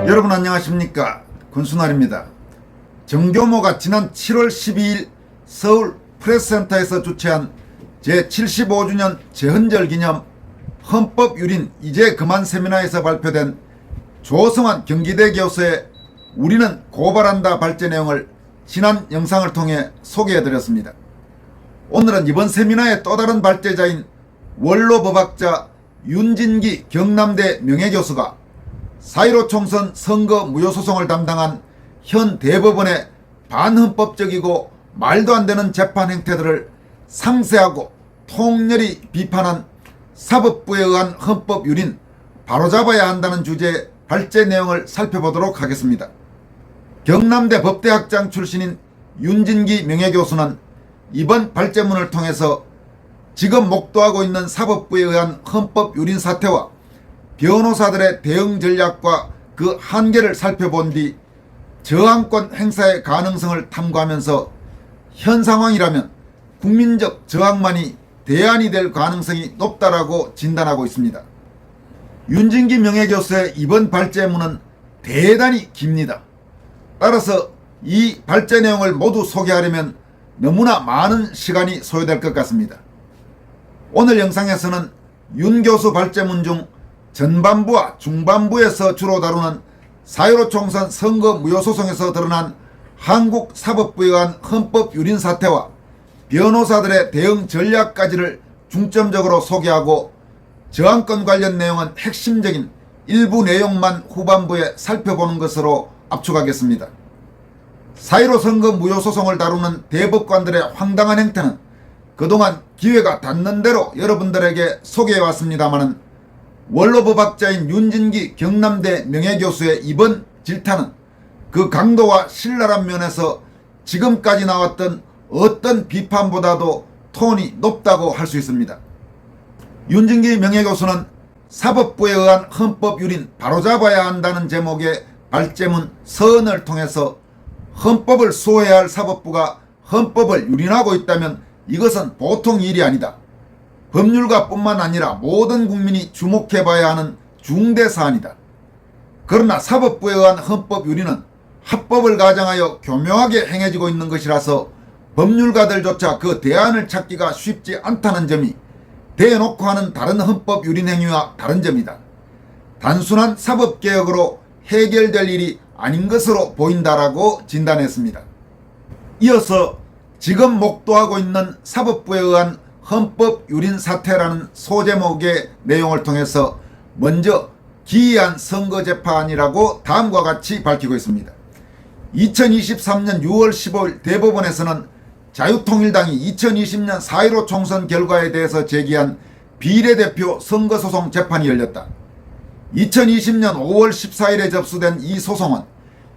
여러분 안녕하십니까, 권순환입니다. 정교모가 지난 7월 12일 서울 프레스센터에서 주최한 제75주년 재헌절 기념 헌법 유린 이제 그만 세미나에서 발표된 조성환 경기대 교수의 우리는 고발한다 발제 내용을 지난 영상을 통해 소개해드렸습니다. 오늘은 이번 세미나의 또 다른 발제자인 원로법학자 윤진기 경남대 명예교수가 4.15 총선 선거 무효소송을 담당한 현 대법원의 반헌법적이고 말도 안 되는 재판 행태들을 상세하고 통렬히 비판한 사법부에 의한 헌법 유린 바로잡아야 한다는 주제의 발제 내용을 살펴보도록 하겠습니다. 경남대 법대학장 출신인 윤진기 명예교수는 이번 발제문을 통해서 지금 목도하고 있는 사법부에 의한 헌법 유린 사태와 변호사들의 대응 전략과 그 한계를 살펴본 뒤 저항권 행사의 가능성을 탐구하면서 현 상황이라면 국민적 저항만이 대안이 될 가능성이 높다라고 진단하고 있습니다. 윤진기 명예교수의 이번 발제문은 대단히 깁니다. 따라서 이 발제 내용을 모두 소개하려면 너무나 많은 시간이 소요될 것 같습니다. 오늘 영상에서는 윤 교수 발제문 중 전반부와 중반부에서 주로 다루는 4.15 총선 선거 무효소송에서 드러난 한국 사법부에 의한 헌법 유린 사태와 변호사들의 대응 전략까지를 중점적으로 소개하고 저항권 관련 내용은 핵심적인 일부 내용만 후반부에 살펴보는 것으로 압축하겠습니다. 4.15 선거 무효소송을 다루는 대법관들의 황당한 행태는 그동안 기회가 닿는 대로 여러분들에게 소개해왔습니다마는 원로법학자인 윤진기 경남대 명예교수의 이번 질타는 그 강도와 신랄한 면에서 지금까지 나왔던 어떤 비판보다도 톤이 높다고 할 수 있습니다. 윤진기 명예교수는 사법부에 의한 헌법 유린 바로잡아야 한다는 제목의 발제문 서언을 통해서 헌법을 수호해야 할 사법부가 헌법을 유린하고 있다면 이것은 보통 일이 아니다. 법률가뿐만 아니라 모든 국민이 주목해봐야 하는 중대 사안이다. 그러나 사법부에 의한 헌법 유린은 합법을 가정하여 교묘하게 행해지고 있는 것이라서 법률가들조차 그 대안을 찾기가 쉽지 않다는 점이 대놓고 하는 다른 헌법 유린 행위와 다른 점이다. 단순한 사법개혁으로 해결될 일이 아닌 것으로 보인다라고 진단했습니다. 이어서 지금 목도하고 있는 사법부에 의한 헌법 유린 사태라는 소제목의 내용을 통해서 먼저 기이한 선거재판이라고 다음과 같이 밝히고 있습니다. 2023년 6월 15일 대법원에서는 자유통일당이 2020년 4.15 총선 결과에 대해서 제기한 비례대표 선거소송 재판이 열렸다. 2020년 5월 14일에 접수된 이 소송은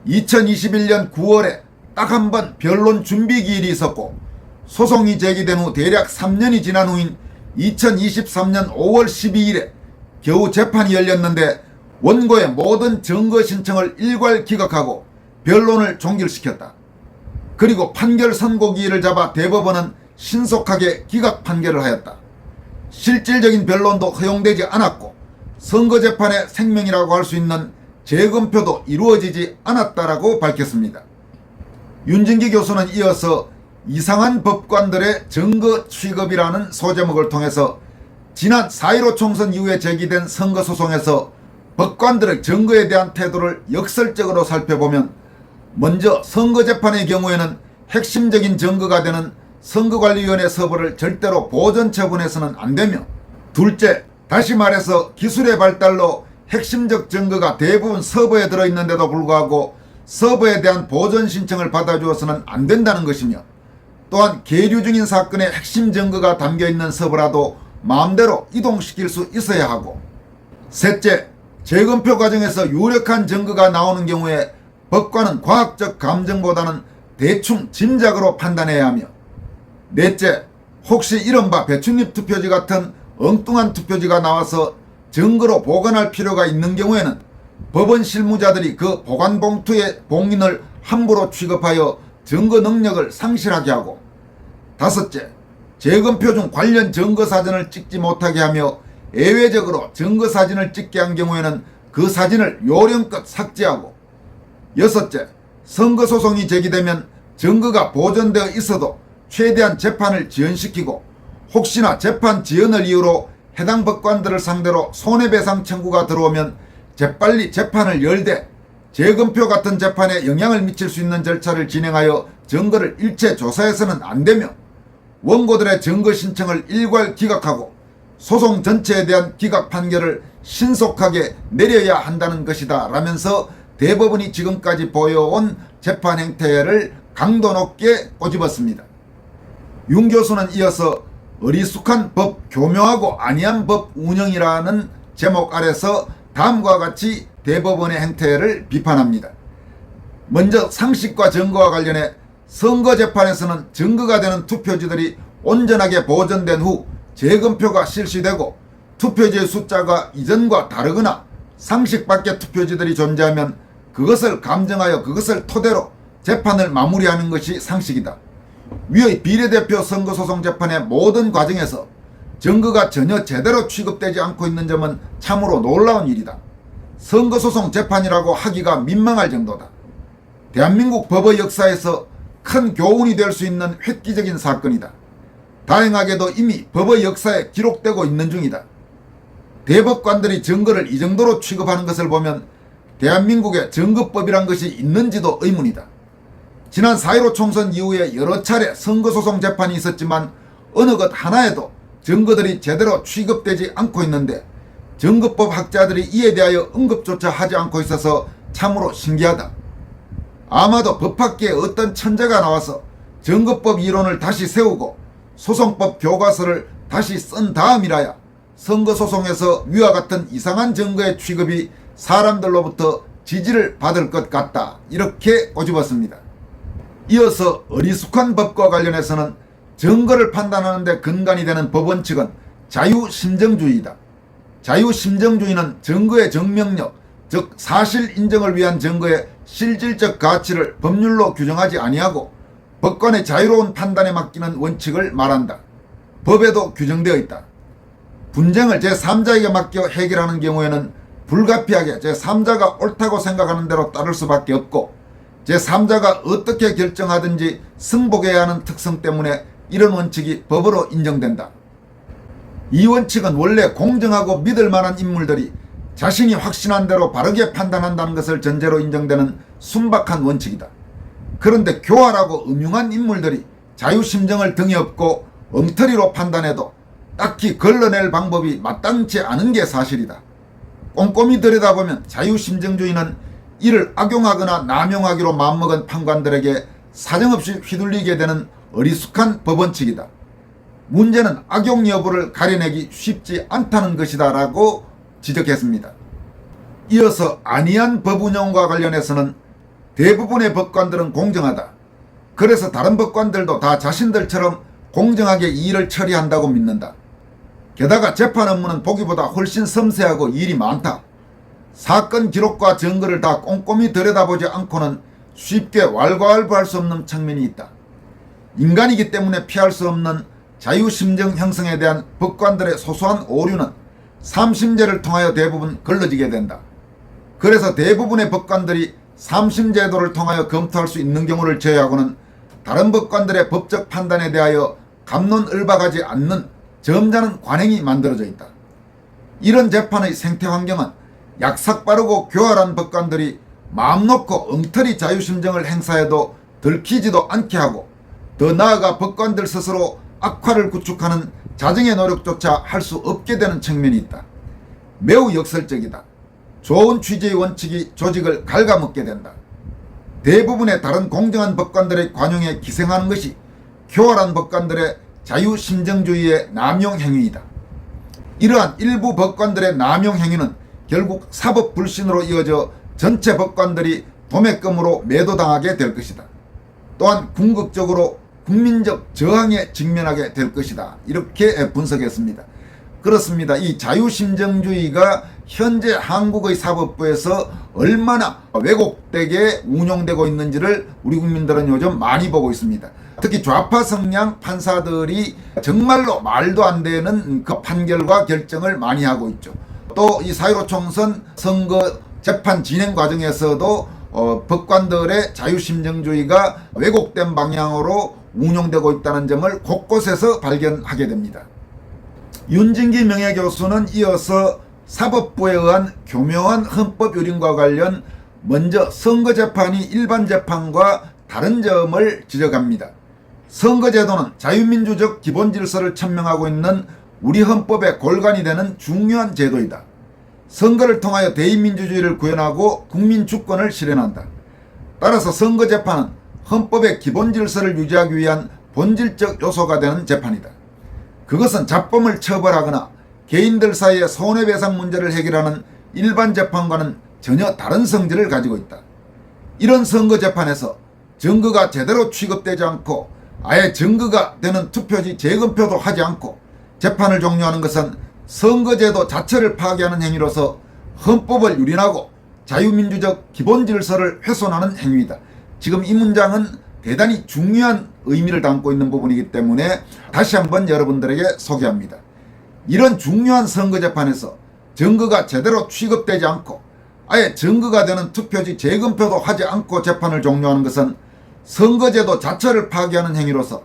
2021년 9월에 딱 한 번 변론 준비 기일이 있었고 소송이 제기된 후 대략 3년이 지난 후인 2023년 5월 12일에 겨우 재판이 열렸는데 원고의 모든 증거 신청을 일괄 기각하고 변론을 종결시켰다. 그리고 판결 선고기일을 잡아 대법원은 신속하게 기각 판결을 하였다. 실질적인 변론도 허용되지 않았고 선거재판의 생명이라고 할 수 있는 재검표도 이루어지지 않았다라고 밝혔습니다. 윤진기 교수는 이어서 이상한 법관들의 증거 취급이라는 소제목을 통해서 지난 4.15 총선 이후에 제기된 선거소송에서 법관들의 증거에 대한 태도를 역설적으로 살펴보면 먼저 선거재판의 경우에는 핵심적인 증거가 되는 선거관리위원회 서버를 절대로 보존 처분해서는 안되며, 둘째, 다시 말해서 기술의 발달로 핵심적 증거가 대부분 서버에 들어있는데도 불구하고 서버에 대한 보존 신청을 받아주어서는 안된다는 것이며, 또한 계류 중인 사건의 핵심 증거가 담겨있는 서버라도 마음대로 이동시킬 수 있어야 하고, 셋째, 재검표 과정에서 유력한 증거가 나오는 경우에 법관은 과학적 감정보다는 대충 짐작으로 판단해야 하며, 넷째, 혹시 이른바 배춧잎 투표지 같은 엉뚱한 투표지가 나와서 증거로 보관할 필요가 있는 경우에는 법원 실무자들이 그 보관 봉투의 봉인을 함부로 취급하여 증거 능력을 상실하게 하고, 다섯째, 재검표 중 관련 증거사진을 찍지 못하게 하며 예외적으로 증거사진을 찍게 한 경우에는 그 사진을 요령껏 삭제하고, 여섯째, 선거소송이 제기되면 증거가 보존되어 있어도 최대한 재판을 지연시키고, 혹시나 재판 지연을 이유로 해당 법관들을 상대로 손해배상 청구가 들어오면 재빨리 재판을 열되 재검표 같은 재판에 영향을 미칠 수 있는 절차를 진행하여 증거를 일체 조사해서는 안 되며, 원고들의 증거 신청을 일괄 기각하고 소송 전체에 대한 기각 판결을 신속하게 내려야 한다는 것이다 라면서 대법원이 지금까지 보여온 재판 행태를 강도 높게 꼬집었습니다. 윤 교수는 이어서 어리숙한 법, 교묘하고 안이한 법 운영이라는 제목 아래서 다음과 같이 대법원의 행태를 비판합니다. 먼저 상식과 증거와 관련해 선거재판에서는 증거가 되는 투표지들이 온전하게 보존된 후 재검표가 실시되고, 투표지의 숫자가 이전과 다르거나 상식 밖의 투표지들이 존재하면 그것을 감정하여 그것을 토대로 재판을 마무리하는 것이 상식이다. 위의 비례대표 선거소송 재판의 모든 과정에서 증거가 전혀 제대로 취급되지 않고 있는 점은 참으로 놀라운 일이다. 선거소송 재판이라고 하기가 민망할 정도다. 대한민국 법의 역사에서 큰 교훈이 될 수 있는 획기적인 사건이다. 다행하게도 이미 법의 역사에 기록되고 있는 중이다. 대법관들이 증거를 이 정도로 취급하는 것을 보면 대한민국에 증거법이란 것이 있는지도 의문이다. 지난 4.15 총선 이후에 여러 차례 선거소송 재판이 있었지만 어느 것 하나에도 증거들이 제대로 취급되지 않고 있는데 증거법 학자들이 이에 대하여 언급조차 하지 않고 있어서 참으로 신기하다. 아마도 법학계에 어떤 천재가 나와서 증거법 이론을 다시 세우고 소송법 교과서를 다시 쓴 다음이라야 선거소송에서 위와 같은 이상한 증거의 취급이 사람들로부터 지지를 받을 것 같다. 이렇게 꼬집었습니다. 이어서 어리숙한 법과 관련해서는 증거를 판단하는 데 근간이 되는 법원칙은 자유심정주의이다. 자유심정주의는 증거의 증명력, 즉 사실 인정을 위한 증거의 실질적 가치를 법률로 규정하지 아니하고 법관의 자유로운 판단에 맡기는 원칙을 말한다. 법에도 규정되어 있다. 분쟁을 제3자에게 맡겨 해결하는 경우에는 불가피하게 제3자가 옳다고 생각하는 대로 따를 수밖에 없고, 제3자가 어떻게 결정하든지 승복해야 하는 특성 때문에 이런 원칙이 법으로 인정된다. 이 원칙은 원래 공정하고 믿을 만한 인물들이 자신이 확신한 대로 바르게 판단한다는 것을 전제로 인정되는 순박한 원칙이다. 그런데 교활하고 음흉한 인물들이 자유심정을 등에 업고 엉터리로 판단해도 딱히 걸러낼 방법이 마땅치 않은 게 사실이다. 꼼꼼히 들여다보면 자유심정주의는 이를 악용하거나 남용하기로 마음먹은 판관들에게 사정없이 휘둘리게 되는 어리숙한 법원칙이다. 문제는 악용 여부를 가려내기 쉽지 않다는 것이다 라고 지적했습니다. 이어서 안이한 법 운영과 관련해서는 대부분의 법관들은 공정하다. 그래서 다른 법관들도 다 자신들처럼 공정하게 이 일을 처리한다고 믿는다. 게다가 재판 업무는 보기보다 훨씬 섬세하고 일이 많다. 사건 기록과 증거를 다 꼼꼼히 들여다보지 않고는 쉽게 왈가왈부할 수 없는 측면이 있다. 인간이기 때문에 피할 수 없는 자유심정 형성에 대한 법관들의 소소한 오류는 3심제를 통하여 대부분 걸러지게 된다. 그래서 대부분의 법관들이 3심제도를 통하여 검토할 수 있는 경우를 제외하고는 다른 법관들의 법적 판단에 대하여 갑론을박하지 않는 점잖은 관행이 만들어져 있다. 이런 재판의 생태 환경은 약삭빠르고 교활한 법관들이 마음 놓고 엉터리 자유심정을 행사해도 들키지도 않게 하고, 더 나아가 법관들 스스로 악화를 구축하는 자정의 노력조차 할 수 없게 되는 측면이 있다. 매우 역설적이다. 좋은 취지의 원칙이 조직을 갉아먹게 된다. 대부분의 다른 공정한 법관들의 관용에 기생하는 것이 교활한 법관들의 자유심정주의의 남용 행위이다. 이러한 일부 법관들의 남용 행위는 결국 사법불신으로 이어져 전체 법관들이 도매금으로 매도당하게 될 것이다. 또한 궁극적으로 국민적 저항에 직면하게 될 것이다. 이렇게 분석했습니다. 그렇습니다. 이 자유심정주의가 현재 한국의 사법부에서 얼마나 왜곡되게 운용되고 있는지를 우리 국민들은 요즘 많이 보고 있습니다. 특히 좌파 성향 판사들이 정말로 말도 안 되는 그 판결과 결정을 많이 하고 있죠. 또 이 4.15 총선 선거 재판 진행 과정에서도 법관들의 자유심정주의가 왜곡된 방향으로 운용되고 있다는 점을 곳곳에서 발견하게 됩니다. 윤진기 명예교수는 이어서 사법부에 의한 교묘한 헌법 유린과 관련 먼저 선거재판이 일반 재판과 다른 점을 지적합니다. 선거제도는 자유민주적 기본질서를 천명하고 있는 우리 헌법의 골간이 되는 중요한 제도이다. 선거를 통하여 대의민주주의를 구현하고 국민주권을 실현한다. 따라서 선거재판은 헌법의 기본질서를 유지하기 위한 본질적 요소가 되는 재판이다. 그것은 잡범을 처벌하거나 개인들 사이의 손해배상 문제를 해결하는 일반 재판과는 전혀 다른 성질을 가지고 있다. 이런 선거재판에서 증거가 제대로 취급되지 않고 아예 증거가 되는 투표지 재검표도 하지 않고 재판을 종료하는 것은 선거제도 자체를 파괴하는 행위로서 헌법을 유린하고 자유민주적 기본질서를 훼손하는 행위이다. 지금 이 문장은 대단히 중요한 의미를 담고 있는 부분이기 때문에 다시 한번 여러분들에게 소개합니다. 이런 중요한 선거재판에서 증거가 제대로 취급되지 않고 아예 증거가 되는 투표지 재검표도 하지 않고 재판을 종료하는 것은 선거제도 자체를 파괴하는 행위로서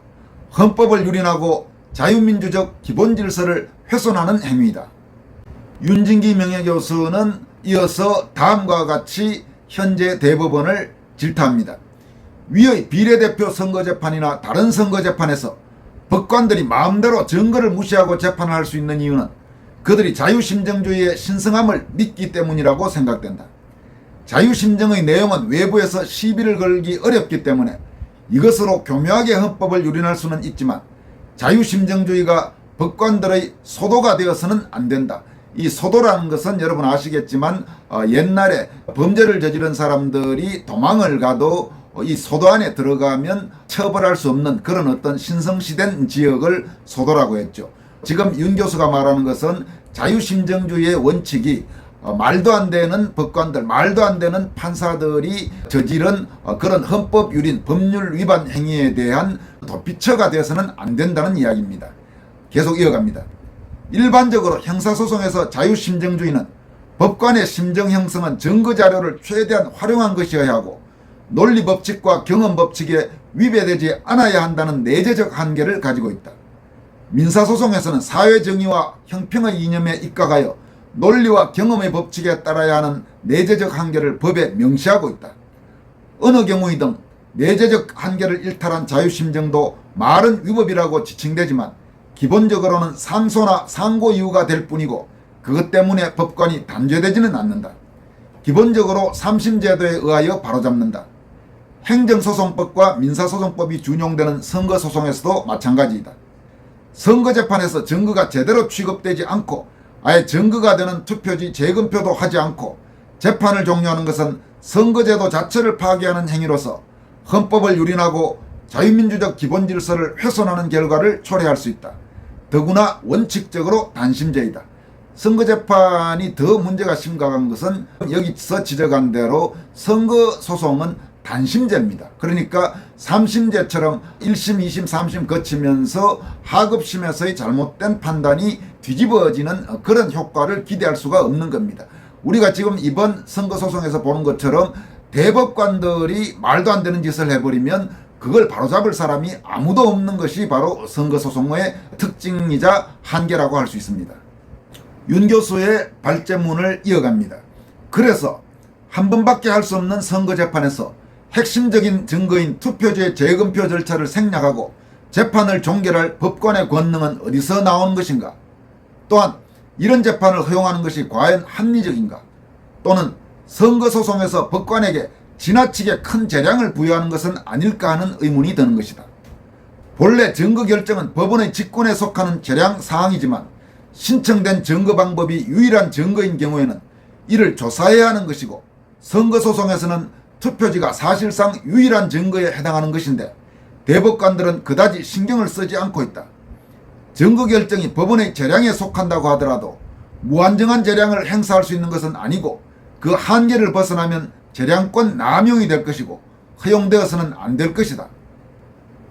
헌법을 유린하고 자유민주적 기본질서를 훼손하는 행위이다. 윤진기 명예교수는 이어서 다음과 같이 현재 대법원을 질타합니다. 위의 비례대표 선거재판이나 다른 선거재판에서 법관들이 마음대로 증거를 무시하고 재판을 할 수 있는 이유는 그들이 자유심정주의의 신성함을 믿기 때문이라고 생각된다. 자유심정의 내용은 외부에서 시비를 걸기 어렵기 때문에 이것으로 교묘하게 헌법을 유린할 수는 있지만 자유심정주의가 법관들의 소도가 되어서는 안 된다. 이 소도라는 것은 여러분 아시겠지만 옛날에 범죄를 저지른 사람들이 도망을 가도 이 소도 안에 들어가면 처벌할 수 없는 그런 어떤 신성시된 지역을 소도라고 했죠. 지금 윤 교수가 말하는 것은 자유심정주의의 원칙이 말도 안 되는 법관들, 말도 안 되는 판사들이 저지른 그런 헌법 유린, 법률 위반 행위에 대한 도피처가 되어서는 안 된다는 이야기입니다. 계속 이어갑니다. 일반적으로 형사소송에서 자유심정주의는 법관의 심정 형성은 증거자료를 최대한 활용한 것이어야 하고 논리법칙과 경험법칙에 위배되지 않아야 한다는 내재적 한계를 가지고 있다. 민사소송에서는 사회정의와 형평의 이념에 입각하여 논리와 경험의 법칙에 따라야 하는 내재적 한계를 법에 명시하고 있다. 어느 경우이든 내재적 한계를 일탈한 자유심정도 말은 위법이라고 지칭되지만 기본적으로는 상소나 상고 이유가 될 뿐이고 그것 때문에 법관이 단죄되지는 않는다. 기본적으로 3심제도에 의하여 바로잡는다. 행정소송법과 민사소송법이 준용되는 선거소송에서도 마찬가지이다. 선거재판에서 증거가 제대로 취급되지 않고 아예 증거가 되는 투표지 재검표도 하지 않고 재판을 종료하는 것은 선거제도 자체를 파괴하는 행위로서 헌법을 유린하고 자유민주적 기본질서를 훼손하는 결과를 초래할 수 있다. 더구나 원칙적으로 단심제이다. 선거재판이 더 문제가 심각한 것은 여기서 지적한 대로 선거소송은 단심제입니다. 그러니까 3심제처럼 1심, 2심, 3심 거치면서 하급심에서의 잘못된 판단이 뒤집어지는 그런 효과를 기대할 수가 없는 겁니다. 우리가 지금 이번 선거소송에서 보는 것처럼 대법관들이 말도 안 되는 짓을 해버리면 그걸 바로잡을 사람이 아무도 없는 것이 바로 선거소송의 특징이자 한계라고 할 수 있습니다. 윤 교수의 발제문을 이어갑니다. 그래서 한 번밖에 할 수 없는 선거재판에서 핵심적인 증거인 투표지의 재검표 절차를 생략하고 재판을 종결할 법관의 권능은 어디서 나오는 것인가? 또한 이런 재판을 허용하는 것이 과연 합리적인가? 또는 선거소송에서 법관에게 지나치게 큰 재량을 부여하는 것은 아닐까 하는 의문이 드는 것이다. 본래 증거 결정은 법원의 직권에 속하는 재량 사항이지만 신청된 증거 방법이 유일한 증거인 경우에는 이를 조사해야 하는 것이고 선거소송에서는 투표지가 사실상 유일한 증거에 해당하는 것인데 대법관들은 그다지 신경을 쓰지 않고 있다. 증거 결정이 법원의 재량에 속한다고 하더라도 무한정한 재량을 행사할 수 있는 것은 아니고 그 한계를 벗어나면 재량권 남용이 될 것이고 허용되어서는 안 될 것이다.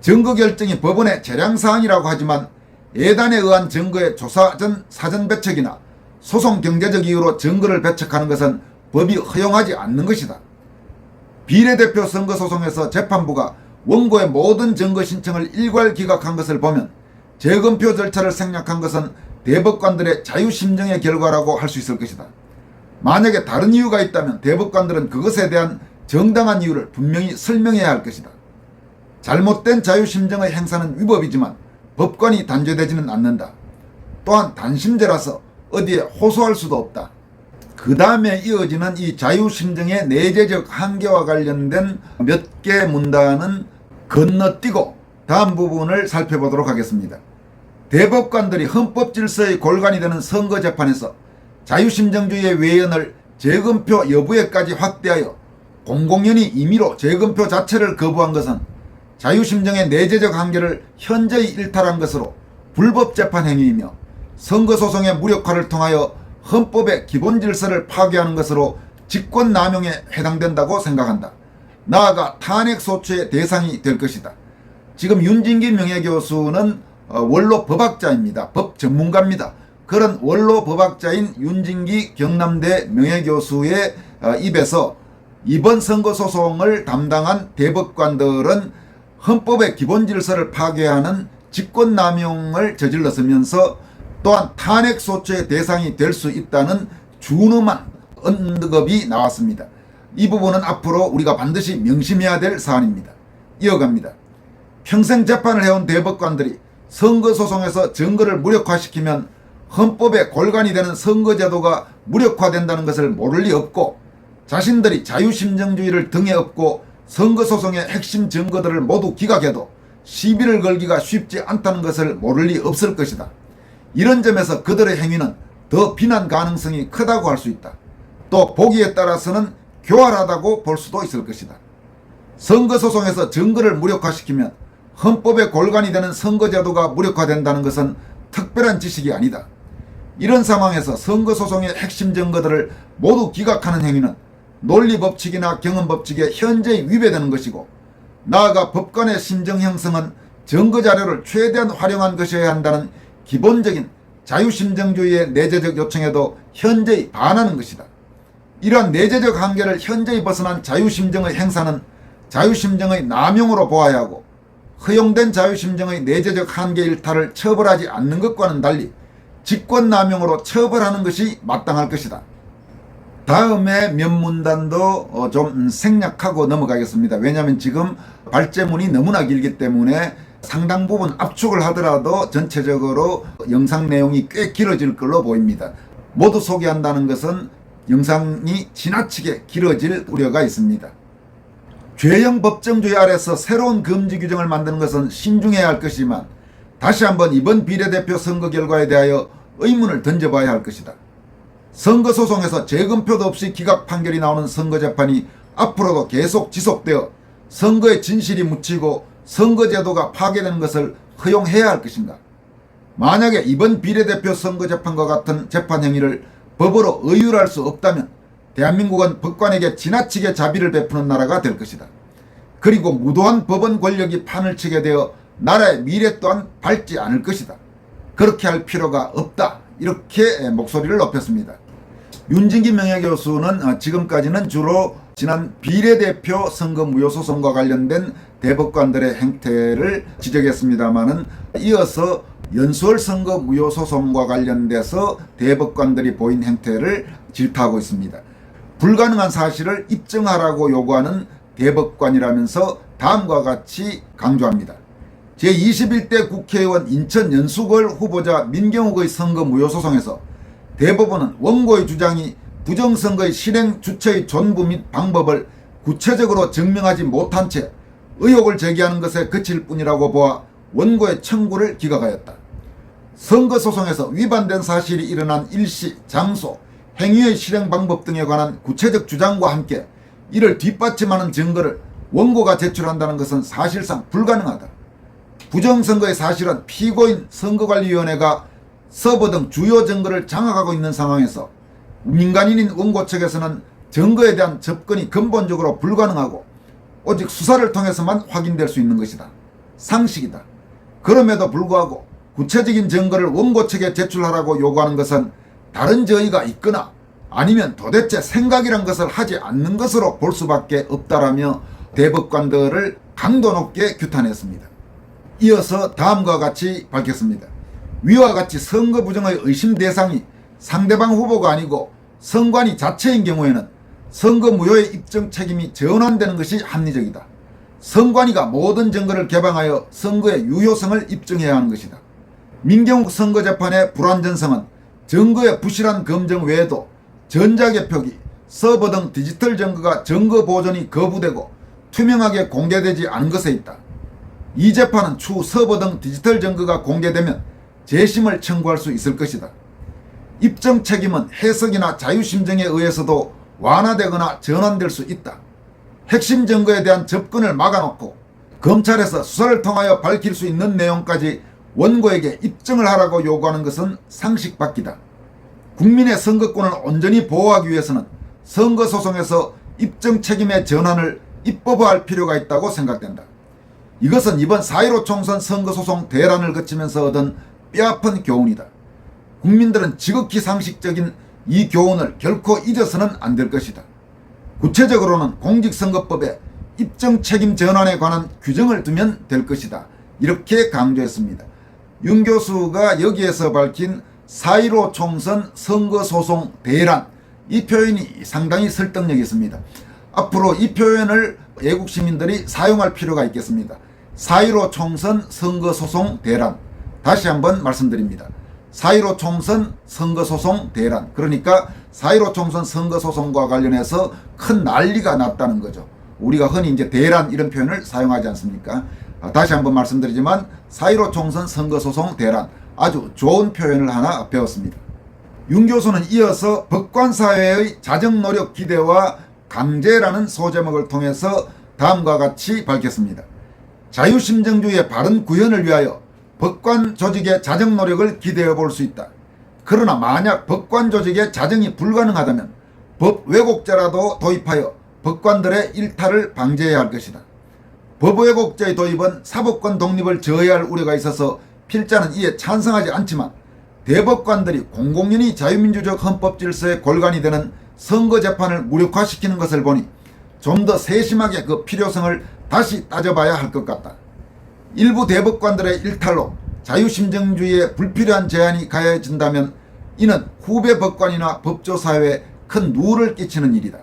증거 결정이 법원의 재량사항이라고 하지만 예단에 의한 증거의 조사 전 사전 배척이나 소송 경제적 이유로 증거를 배척하는 것은 법이 허용하지 않는 것이다. 비례대표 선거소송에서 재판부가 원고의 모든 증거 신청을 일괄 기각한 것을 보면 재검표 절차를 생략한 것은 대법관들의 자유심정의 결과라고 할 수 있을 것이다. 만약에 다른 이유가 있다면 대법관들은 그것에 대한 정당한 이유를 분명히 설명해야 할 것이다. 잘못된 자유심정의 행사는 위법이지만 법관이 단죄되지는 않는다. 또한 단심죄라서 어디에 호소할 수도 없다. 그 다음에 이어지는 이 자유심정의 내재적 한계와 관련된 몇 개 문단은 건너뛰고 다음 부분을 살펴보도록 하겠습니다. 대법관들이 헌법질서의 골간이 되는 선거재판에서 자유심정주의의 외연을 재검표 여부에까지 확대하여 공공연히 임의로 재검표 자체를 거부한 것은 자유심정의 내재적 한계를 현저히 일탈한 것으로 불법재판 행위이며 선거소송의 무력화를 통하여 헌법의 기본질서를 파괴하는 것으로 직권남용에 해당된다고 생각한다. 나아가 탄핵소추의 대상이 될 것이다. 지금 윤진기 명예교수는 원로 법학자입니다. 법 전문가입니다. 그런 원로 법학자인 윤진기 경남대 명예교수의 입에서 이번 선거소송을 담당한 대법관들은 헌법의 기본질서를 파괴하는 직권남용을 저질렀으면서 또한 탄핵소추의 대상이 될 수 있다는 준엄한 언급이 나왔습니다. 이 부분은 앞으로 우리가 반드시 명심해야 될 사안입니다. 이어갑니다. 평생 재판을 해온 대법관들이 선거소송에서 증거를 무력화시키면 헌법의 골간이 되는 선거제도가 무력화된다는 것을 모를 리 없고 자신들이 자유심정주의를 등에 업고 선거소송의 핵심 증거들을 모두 기각해도 시비를 걸기가 쉽지 않다는 것을 모를 리 없을 것이다. 이런 점에서 그들의 행위는 더 비난 가능성이 크다고 할 수 있다. 또 보기에 따라서는 교활하다고 볼 수도 있을 것이다. 선거소송에서 증거를 무력화시키면 헌법의 골간이 되는 선거제도가 무력화된다는 것은 특별한 지식이 아니다. 이런 상황에서 선거소송의 핵심 증거들을 모두 기각하는 행위는 논리법칙이나 경험법칙에 현저히 위배되는 것이고 나아가 법관의 심정 형성은 증거자료를 최대한 활용한 것이어야 한다는 기본적인 자유심정주의의 내재적 요청에도 현저히 반하는 것이다. 이러한 내재적 한계를 현저히 벗어난 자유심정의 행사는 자유심정의 남용으로 보아야 하고 허용된 자유심정의 내재적 한계 일탈을 처벌하지 않는 것과는 달리 직권남용으로 처벌하는 것이 마땅할 것이다. 다음에 몇 문단도 좀 생략하고 넘어가겠습니다. 왜냐하면 지금 발제문이 너무나 길기 때문에 상당 부분 압축을 하더라도 전체적으로 영상 내용이 꽤 길어질 걸로 보입니다. 모두 소개한다는 것은 영상이 지나치게 길어질 우려가 있습니다. 죄형 법정주의 아래서 새로운 금지 규정을 만드는 것은 신중해야 할 것이지만 다시 한번 이번 비례대표 선거 결과에 대하여 의문을 던져봐야 할 것이다. 선거소송에서 재검표도 없이 기각 판결이 나오는 선거재판이 앞으로도 계속 지속되어 선거의 진실이 묻히고 선거제도가 파괴되는 것을 허용해야 할 것인가? 만약에 이번 비례대표 선거재판과 같은 재판 행위를 법으로 의율할 수 없다면 대한민국은 법관에게 지나치게 자비를 베푸는 나라가 될 것이다. 그리고 무도한 법원 권력이 판을 치게 되어 나라의 미래 또한 밝지 않을 것이다. 그렇게 할 필요가 없다. 이렇게 목소리를 높였습니다. 윤진기 명예교수는 지금까지는 주로 지난 비례대표 선거 무효소송과 관련된 대법관들의 행태를 지적했습니다마는 이어서 연수원 선거 무효소송과 관련돼서 대법관들이 보인 행태를 질타하고 있습니다. 불가능한 사실을 입증하라고 요구하는 대법관이라면서 다음과 같이 강조합니다. 제21대 국회의원 인천 연수걸 후보자 민경욱의 선거 무효소송에서 대법원은 원고의 주장이 부정선거의 실행 주체의 존부 및 방법을 구체적으로 증명하지 못한 채 의혹을 제기하는 것에 그칠 뿐이라고 보아 원고의 청구를 기각하였다. 선거소송에서 위반된 사실이 일어난 일시, 장소, 행위의 실행 방법 등에 관한 구체적 주장과 함께 이를 뒷받침하는 증거를 원고가 제출한다는 것은 사실상 불가능하다. 부정선거의 사실은 피고인 선거관리위원회가 서버 등 주요 증거를 장악하고 있는 상황에서 민간인인 원고 측에서는 증거에 대한 접근이 근본적으로 불가능하고 오직 수사를 통해서만 확인될 수 있는 것이다. 상식이다. 그럼에도 불구하고 구체적인 증거를 원고 측에 제출하라고 요구하는 것은 다른 저의가 있거나 아니면 도대체 생각이란 것을 하지 않는 것으로 볼 수밖에 없다라며 대법관들을 강도 높게 규탄했습니다. 이어서 다음과 같이 밝혔습니다. 위와 같이 선거 부정의 의심 대상이 상대방 후보가 아니고 선관위 자체인 경우에는 선거 무효의 입증 책임이 전환되는 것이 합리적이다. 선관위가 모든 증거를 개방하여 선거의 유효성을 입증해야 하는 것이다. 민경욱 선거재판의 불완전성은 증거의 부실한 검증 외에도 전자개표기, 서버 등 디지털 증거가 증거 보존이 거부되고 투명하게 공개되지 않은 것에 있다. 이 재판은 추후 서버 등 디지털 증거가 공개되면 재심을 청구할 수 있을 것이다. 입증 책임은 해석이나 자유심증에 의해서도 완화되거나 전환될 수 있다. 핵심 증거에 대한 접근을 막아놓고 검찰에서 수사를 통하여 밝힐 수 있는 내용까지 원고에게 입증을 하라고 요구하는 것은 상식 밖이다. 국민의 선거권을 온전히 보호하기 위해서는 선거소송에서 입증 책임의 전환을 입법화할 필요가 있다고 생각된다. 이것은 이번 4.15 총선 선거소송 대란을 거치면서 얻은 뼈아픈 교훈이다. 국민들은 지극히 상식적인 이 교훈을 결코 잊어서는 안 될 것이다. 구체적으로는 공직선거법에 입증 책임 전환에 관한 규정을 두면 될 것이다. 이렇게 강조했습니다. 윤 교수가 여기에서 밝힌 4.15 총선 선거소송 대란, 이 표현이 상당히 설득력이 있습니다. 앞으로 이 표현을 애국 시민들이 사용할 필요가 있겠습니다. 4.15 총선 선거소송 대란. 다시 한번 말씀드립니다. 4.15 총선 선거소송 대란. 그러니까 4.15 총선 선거소송과 관련해서 큰 난리가 났다는 거죠. 우리가 흔히 이제 대란 이런 표현을 사용하지 않습니까? 다시 한번 말씀드리지만 4.15 총선 선거소송 대란. 아주 좋은 표현을 하나 배웠습니다. 윤 교수는 이어서 법관사회의 자정노력 기대와 강제라는 소제목을 통해서 다음과 같이 밝혔습니다. 자유심증주의의 바른 구현을 위하여 법관 조직의 자정노력을 기대해 볼 수 있다. 그러나 만약 법관 조직의 자정이 불가능하다면 법 왜곡죄라도 도입하여 법관들의 일탈을 방지해야 할 것이다. 법 왜곡죄의 도입은 사법권 독립을 저해할 우려가 있어서 필자는 이에 찬성하지 않지만 대법관들이 공공연히 자유민주적 헌법 질서의 골간이 되는 선거재판을 무력화시키는 것을 보니 좀 더 세심하게 그 필요성을 다시 따져봐야 할 것 같다. 일부 대법관들의 일탈로 자유심증주의에 불필요한 제한이 가해진다면 이는 후배 법관이나 법조사회에 큰 누를 끼치는 일이다.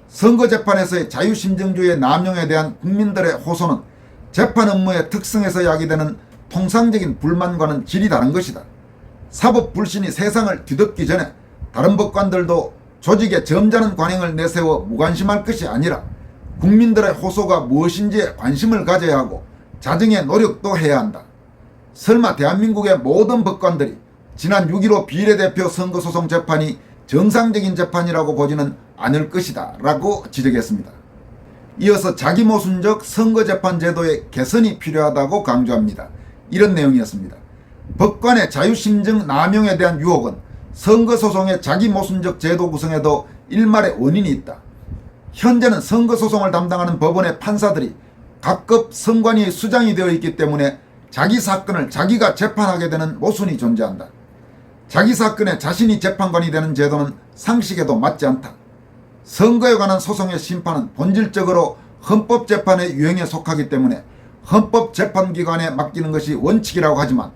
선거재판에서의 자유심증주의의 남용에 대한 국민들의 호소는 재판 업무의 특성에서 야기되는 통상적인 불만과는 질이 다른 것이다. 사법 불신이 세상을 뒤덮기 전에 다른 법관들도 조직에 점잖은 관행을 내세워 무관심할 것이 아니라 국민들의 호소가 무엇인지에 관심을 가져야 하고 자정의 노력도 해야 한다. 설마 대한민국의 모든 법관들이 지난 6.15 비례대표 선거소송 재판이 정상적인 재판이라고 보지는 않을 것이다 라고 지적했습니다. 이어서 자기모순적 선거재판 제도의 개선이 필요하다고 강조합니다. 이런 내용이었습니다. 법관의 자유심증 남용에 대한 유혹은 선거소송의 자기모순적 제도 구성에도 일말의 원인이 있다. 현재는 선거소송을 담당하는 법원의 판사들이 각급 선관위의 수장이 되어 있기 때문에 자기 사건을 자기가 재판하게 되는 모순이 존재한다. 자기 사건에 자신이 재판관이 되는 제도는 상식에도 맞지 않다. 선거에 관한 소송의 심판은 본질적으로 헌법재판의 유형에 속하기 때문에 헌법재판기관에 맡기는 것이 원칙이라고 하지만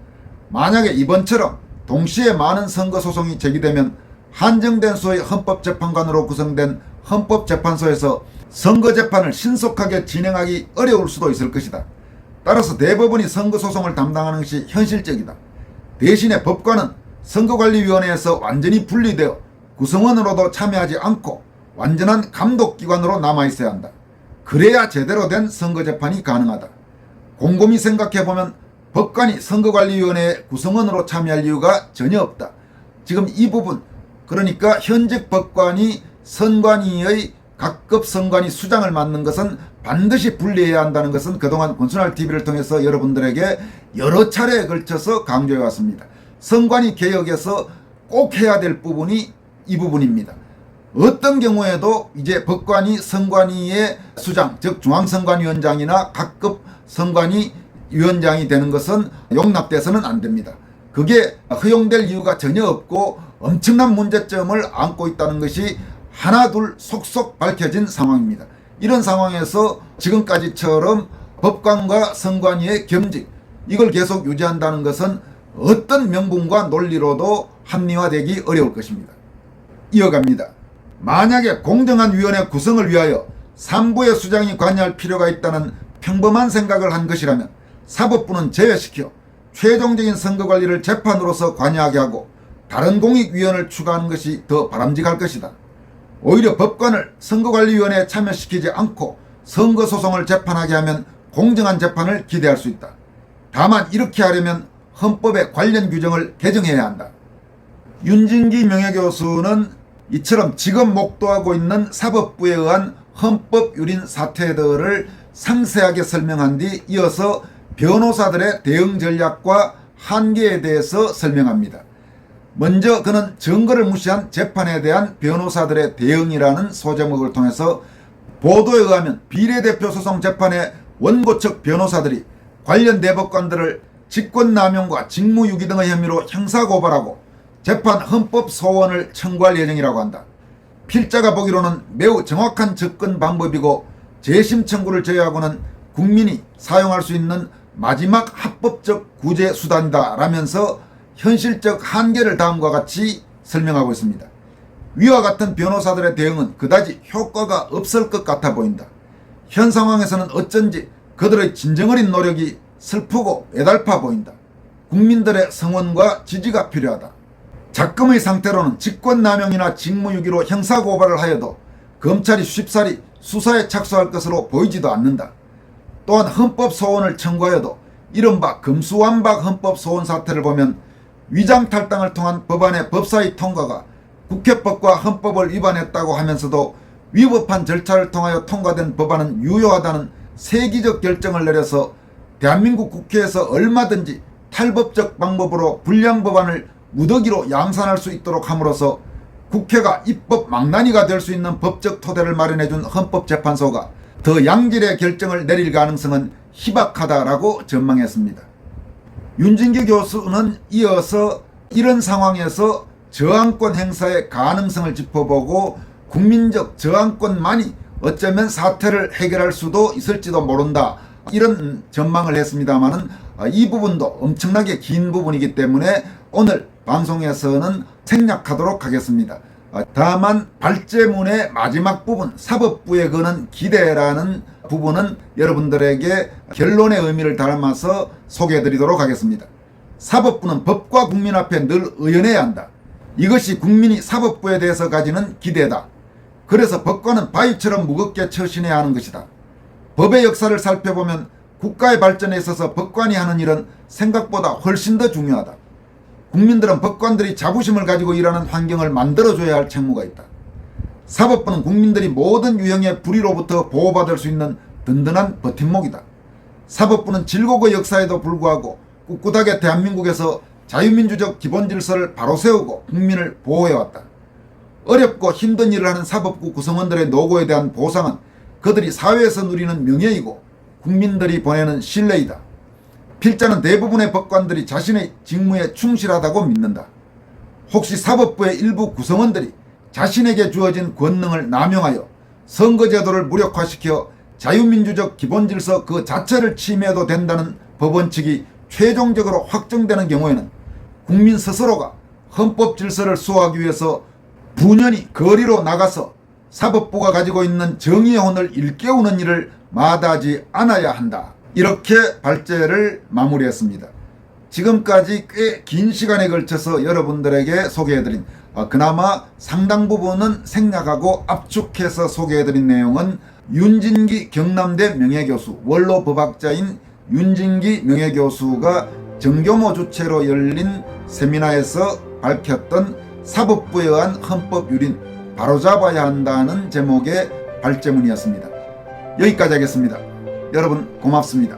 만약에 이번처럼 동시에 많은 선거소송이 제기되면 한정된 수의 헌법재판관으로 구성된 헌법재판소에서 선거재판을 신속하게 진행하기 어려울 수도 있을 것이다. 따라서 대법원이 선거소송을 담당하는 것이 현실적이다. 대신에 법관은 선거관리위원회에서 완전히 분리되어 구성원으로도 참여하지 않고 완전한 감독기관으로 남아있어야 한다. 그래야 제대로 된 선거재판이 가능하다. 곰곰이 생각해보면 법관이 선거관리위원회의 구성원으로 참여할 이유가 전혀 없다. 지금 이 부분, 그러니까 현직 법관이 선관위의 각급 선관위 수장을 맡는 것은 반드시 분리해야 한다는 것은 그동안 권순알TV를 통해서 여러분들에게 여러 차례에 걸쳐서 강조해 왔습니다. 선관위 개혁에서 꼭 해야 될 부분이 이 부분입니다. 어떤 경우에도 이제 법관이 선관위의 수장, 즉 중앙선관위원장이나 각급 선관위 위원장이 되는 것은 용납돼서는 안 됩니다. 그게 허용될 이유가 전혀 없고 엄청난 문제점을 안고 있다는 것이 하나둘 속속 밝혀진 상황입니다. 이런 상황에서 지금까지처럼 법관과 선관위의 겸직, 이걸 계속 유지한다는 것은 어떤 명분과 논리로도 합리화되기 어려울 것입니다. 이어갑니다. 만약에 공정한 위원회 구성을 위하여 3부의 수장이 관여할 필요가 있다는 평범한 생각을 한 것이라면 사법부는 제외시켜 최종적인 선거관리를 재판으로서 관여하게 하고 다른 공익위원을 추가하는 것이 더 바람직할 것이다. 오히려 법관을 선거관리위원회에 참여시키지 않고 선거소송을 재판하게 하면 공정한 재판을 기대할 수 있다. 다만 이렇게 하려면 헌법의 관련 규정을 개정해야 한다. 윤진기 명예교수는 이처럼 지금 목도하고 있는 사법부에 의한 헌법 유린 사태들을 상세하게 설명한 뒤 이어서 변호사들의 대응 전략과 한계에 대해서 설명합니다. 먼저 그는 증거를 무시한 재판에 대한 변호사들의 대응이라는 소제목을 통해서 보도에 의하면 비례대표 소송 재판의 원고 측 변호사들이 관련 대법관들을 직권남용과 직무유기 등의 혐의로 형사고발하고 재판 헌법 소원을 청구할 예정이라고 한다. 필자가 보기로는 매우 정확한 접근 방법이고 재심 청구를 제외하고는 국민이 사용할 수 있는 마지막 합법적 구제 수단이다 라면서 현실적 한계를 다음과 같이 설명하고 있습니다. 위와 같은 변호사들의 대응은 그다지 효과가 없을 것 같아 보인다. 현 상황에서는 어쩐지 그들의 진정어린 노력이 슬프고 애달파 보인다. 국민들의 성원과 지지가 필요하다. 작금의 상태로는 직권남용이나 직무유기로 형사고발을 하여도 검찰이 쉽사리 수사에 착수할 것으로 보이지도 않는다. 또한 헌법소원을 청구하여도 이른바 금수완박 헌법소원 사태를 보면 위장탈당을 통한 법안의 법사위 통과가 국회법과 헌법을 위반했다고 하면서도 위법한 절차를 통하여 통과된 법안은 유효하다는 세기적 결정을 내려서 대한민국 국회에서 얼마든지 탈법적 방법으로 불량 법안을 무더기로 양산할 수 있도록 함으로써 국회가 입법 망나니가 될 수 있는 법적 토대를 마련해준 헌법재판소가 더 양질의 결정을 내릴 가능성은 희박하다라고 전망했습니다. 윤진기 교수는 이어서 이런 상황에서 저항권 행사의 가능성을 짚어보고 국민적 저항권만이 어쩌면 사태를 해결할 수도 있을지도 모른다, 이런 전망을 했습니다마는 이 부분도 엄청나게 긴 부분이기 때문에 오늘 방송에서는 생략하도록 하겠습니다. 다만 발제문의 마지막 부분 사법부에 거는 기대라는 부분은 여러분들에게 결론의 의미를 담아서 소개해드리도록 하겠습니다. 사법부는 법과 국민 앞에 늘 의연해야 한다. 이것이 국민이 사법부에 대해서 가지는 기대다. 그래서 법관은 바위처럼 무겁게 처신해야 하는 것이다. 법의 역사를 살펴보면 국가의 발전에 있어서 법관이 하는 일은 생각보다 훨씬 더 중요하다. 국민들은 법관들이 자부심을 가지고 일하는 환경을 만들어줘야 할 책무가 있다. 사법부는 국민들이 모든 유형의 불의로부터 보호받을 수 있는 든든한 버팀목이다. 사법부는 질곡의 역사에도 불구하고 꿋꿋하게 대한민국에서 자유민주적 기본질서를 바로 세우고 국민을 보호해왔다. 어렵고 힘든 일을 하는 사법부 구성원들의 노고에 대한 보상은 그들이 사회에서 누리는 명예이고 국민들이 보내는 신뢰이다. 필자는 대부분의 법관들이 자신의 직무에 충실하다고 믿는다. 혹시 사법부의 일부 구성원들이 자신에게 주어진 권능을 남용하여 선거제도를 무력화시켜 자유민주적 기본질서 그 자체를 침해해도 된다는 법원칙이 최종적으로 확정되는 경우에는 국민 스스로가 헌법질서를 수호하기 위해서 분연히 거리로 나가서 사법부가 가지고 있는 정의의 혼을 일깨우는 일을 마다하지 않아야 한다. 이렇게 발제를 마무리했습니다. 지금까지 꽤 긴 시간에 걸쳐서 여러분들에게 소개해드린 그나마 상당 부분은 생략하고 압축해서 소개해드린 내용은 윤진기 경남대 명예교수, 원로 법학자인 윤진기 명예교수가 정교모 주최로 열린 세미나에서 밝혔던 사법부에 의한 헌법 유린 바로잡아야 한다는 제목의 발제문이었습니다. 여기까지 하겠습니다. 여러분 고맙습니다.